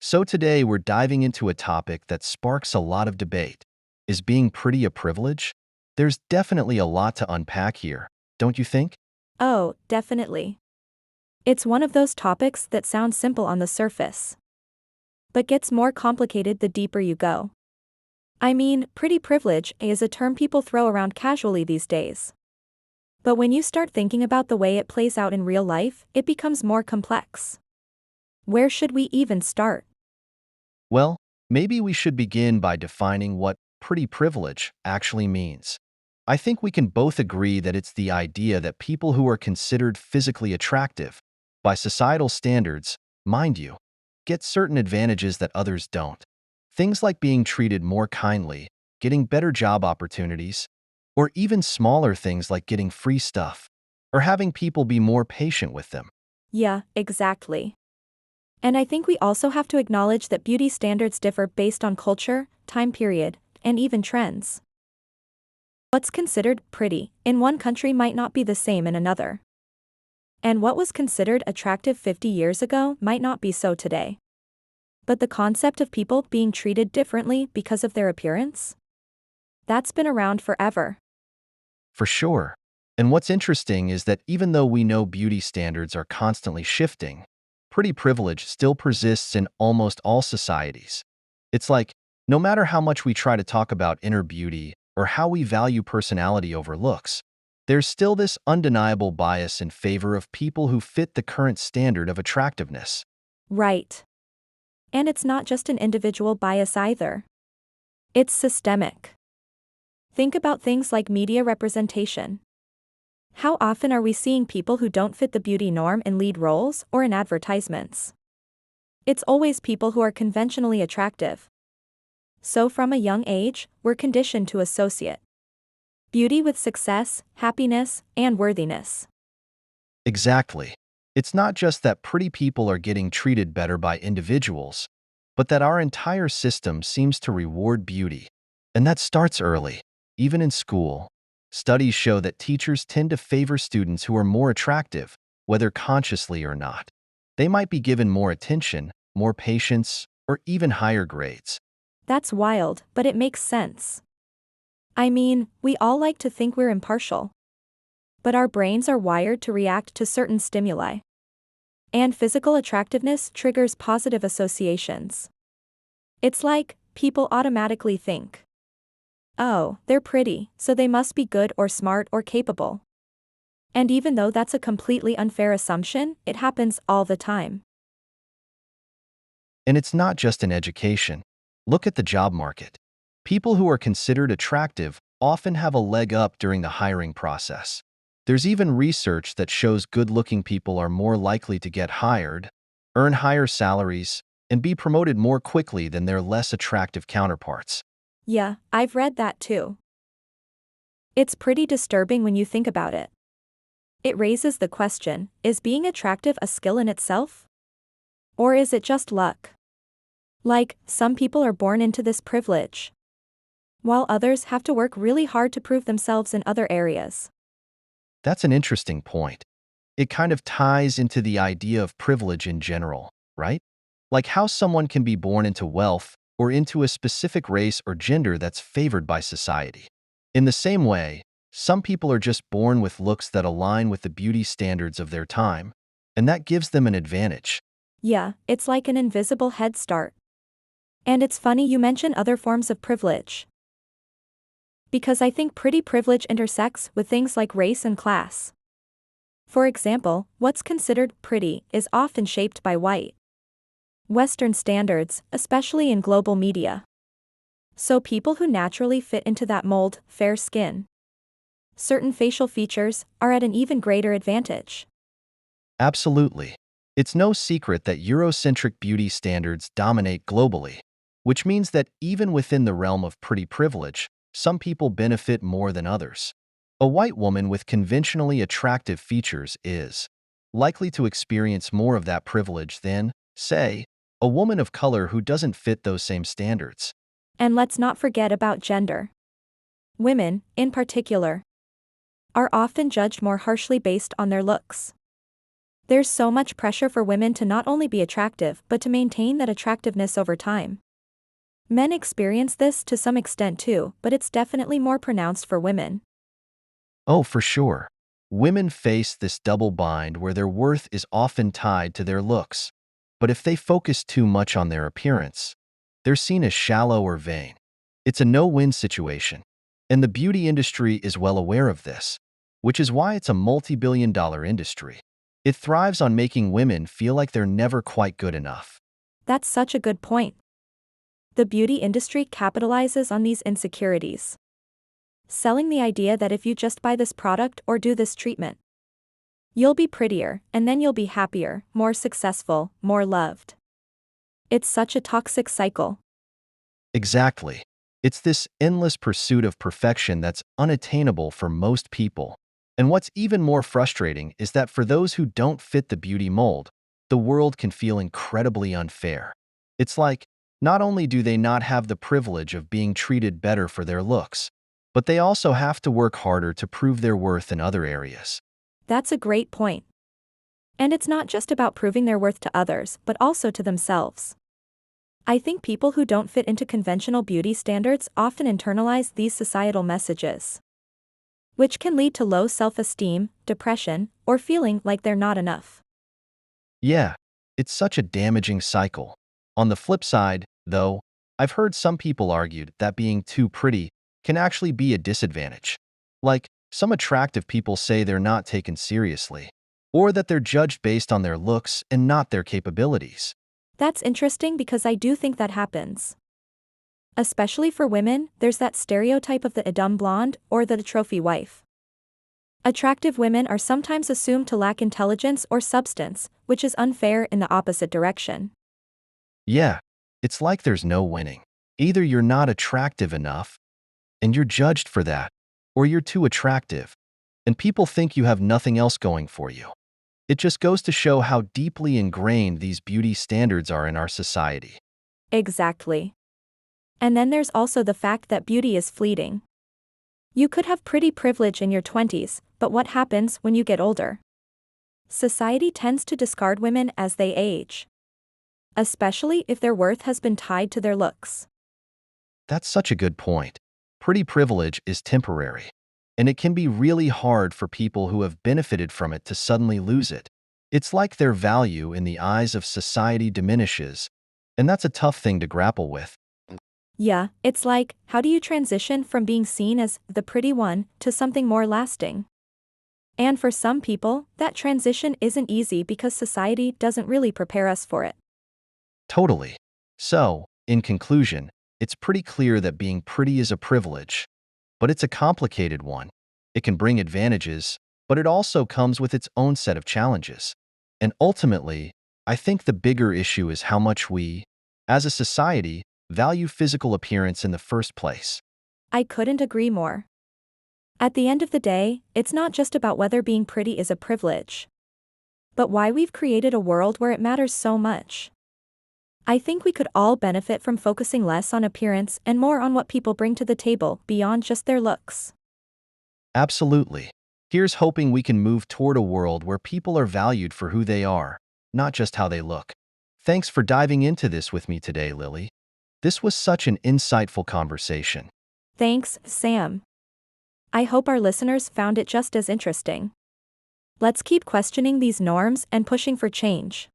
So today we're diving into a topic that sparks a lot of debate. Is being pretty a privilege? There's definitely a lot to unpack here, don't you think? Oh, definitely. It's one of those topics that sounds simple on the surface, but gets more complicated the deeper you go. I mean, pretty privilege is a term people throw around casually these days. But when you start thinking about the way it plays out in real life, it becomes more complex. Where should we even start? Well, maybe we should begin by defining what pretty privilege actually means. I think we can both agree that it's the idea that people who are considered physically attractive, by societal standards, mind you, get certain advantages that others don't. Things like being treated more kindly, getting better job opportunities, or even smaller things like getting free stuff, or having people be more patient with them. Yeah, exactly. And I think we also have to acknowledge that beauty standards differ based on culture, time period, and even trends. What's considered pretty in one country might not be the same in another. And what was considered attractive 50 years ago might not be so today. But the concept of people being treated differently because of their appearance? That's been around forever. For sure. And what's interesting is that even though we know beauty standards are constantly shifting, pretty privilege still persists in almost all societies. It's like, no matter how much we try to talk about inner beauty or how we value personality over looks, there's still this undeniable bias in favor of people who fit the current standard of attractiveness. Right. And it's not just an individual bias either. It's systemic. Think about things like media representation. How often are we seeing people who don't fit the beauty norm in lead roles or in advertisements? It's always people who are conventionally attractive. So from a young age, we're conditioned to associate beauty with success, happiness, and worthiness. Exactly. It's not just that pretty people are getting treated better by individuals, but that our entire system seems to reward beauty. And that starts early, even in school. Studies show that teachers tend to favor students who are more attractive, whether consciously or not. They might be given more attention, more patience, or even higher grades. That's wild, but it makes sense. I mean, we all like to think we're impartial. But our brains are wired to react to certain stimuli. And physical attractiveness triggers positive associations. It's like, people automatically think, oh, they're pretty, so they must be good or smart or capable. And even though that's a completely unfair assumption, it happens all the time. And it's not just in education. Look at the job market. People who are considered attractive often have a leg up during the hiring process. There's even research that shows good-looking people are more likely to get hired, earn higher salaries, and be promoted more quickly than their less attractive counterparts. Yeah, I've read that too. It's pretty disturbing when you think about it. It raises the question, is being attractive a skill in itself? Or is it just luck? Like, some people are born into this privilege, while others have to work really hard to prove themselves in other areas. That's an interesting point. It kind of ties into the idea of privilege in general, right? Like how someone can be born into wealth or into a specific race or gender that's favored by society. In the same way, some people are just born with looks that align with the beauty standards of their time, and that gives them an advantage. Yeah, it's like an invisible head start. And it's funny you mention other forms of privilege. Because I think pretty privilege intersects with things like race and class. For example, what's considered pretty is often shaped by white Western standards, especially in global media. So people who naturally fit into that mold, fair skin, certain facial features, are at an even greater advantage. Absolutely. It's no secret that Eurocentric beauty standards dominate globally, which means that even within the realm of pretty privilege, some people benefit more than others. A white woman with conventionally attractive features is likely to experience more of that privilege than, say, a woman of color who doesn't fit those same standards. And let's not forget about gender. Women, in particular, are often judged more harshly based on their looks. There's so much pressure for women to not only be attractive but to maintain that attractiveness over time. Men experience this to some extent too, but it's definitely more pronounced for women. Oh, for sure. Women face this double bind where their worth is often tied to their looks. But if they focus too much on their appearance, they're seen as shallow or vain. It's a no-win situation. And the beauty industry is well aware of this, which is why it's a multi-billion-dollar industry. It thrives on making women feel like they're never quite good enough. That's such a good point. The beauty industry capitalizes on these insecurities, selling the idea that if you just buy this product or do this treatment, you'll be prettier, and then you'll be happier, more successful, more loved. It's such a toxic cycle. Exactly. It's this endless pursuit of perfection that's unattainable for most people. And what's even more frustrating is that for those who don't fit the beauty mold, the world can feel incredibly unfair. It's like, not only do they not have the privilege of being treated better for their looks, but they also have to work harder to prove their worth in other areas. That's a great point. And it's not just about proving their worth to others, but also to themselves. I think people who don't fit into conventional beauty standards often internalize these societal messages, which can lead to low self-esteem, depression, or feeling like they're not enough. Yeah, it's such a damaging cycle. On the flip side, though, I've heard some people argue that being too pretty can actually be a disadvantage. Like, some attractive people say they're not taken seriously, or that they're judged based on their looks and not their capabilities. That's interesting because I do think that happens. Especially for women, there's that stereotype of the dumb blonde or the trophy wife. Attractive women are sometimes assumed to lack intelligence or substance, which is unfair in the opposite direction. Yeah, it's like there's no winning. Either you're not attractive enough, and you're judged for that, or you're too attractive, and people think you have nothing else going for you. It just goes to show how deeply ingrained these beauty standards are in our society. Exactly. And then there's also the fact that beauty is fleeting. You could have pretty privilege in your 20s, but what happens when you get older? Society tends to discard women as they age, especially if their worth has been tied to their looks. That's such a good point. Pretty privilege is temporary, and it can be really hard for people who have benefited from it to suddenly lose it. It's like their value in the eyes of society diminishes, and that's a tough thing to grapple with. Yeah, it's like, how do you transition from being seen as the pretty one to something more lasting? And for some people, that transition isn't easy because society doesn't really prepare us for it. Totally. So, in conclusion, it's pretty clear that being pretty is a privilege, but it's a complicated one. It can bring advantages, but it also comes with its own set of challenges. And ultimately, I think the bigger issue is how much we, as a society, value physical appearance in the first place. I couldn't agree more. At the end of the day, it's not just about whether being pretty is a privilege, but why we've created a world where it matters so much. I think we could all benefit from focusing less on appearance and more on what people bring to the table beyond just their looks. Absolutely. Here's hoping we can move toward a world where people are valued for who they are, not just how they look. Thanks for diving into this with me today, Lily. This was such an insightful conversation. Thanks, Sam. I hope our listeners found it just as interesting. Let's keep questioning these norms and pushing for change.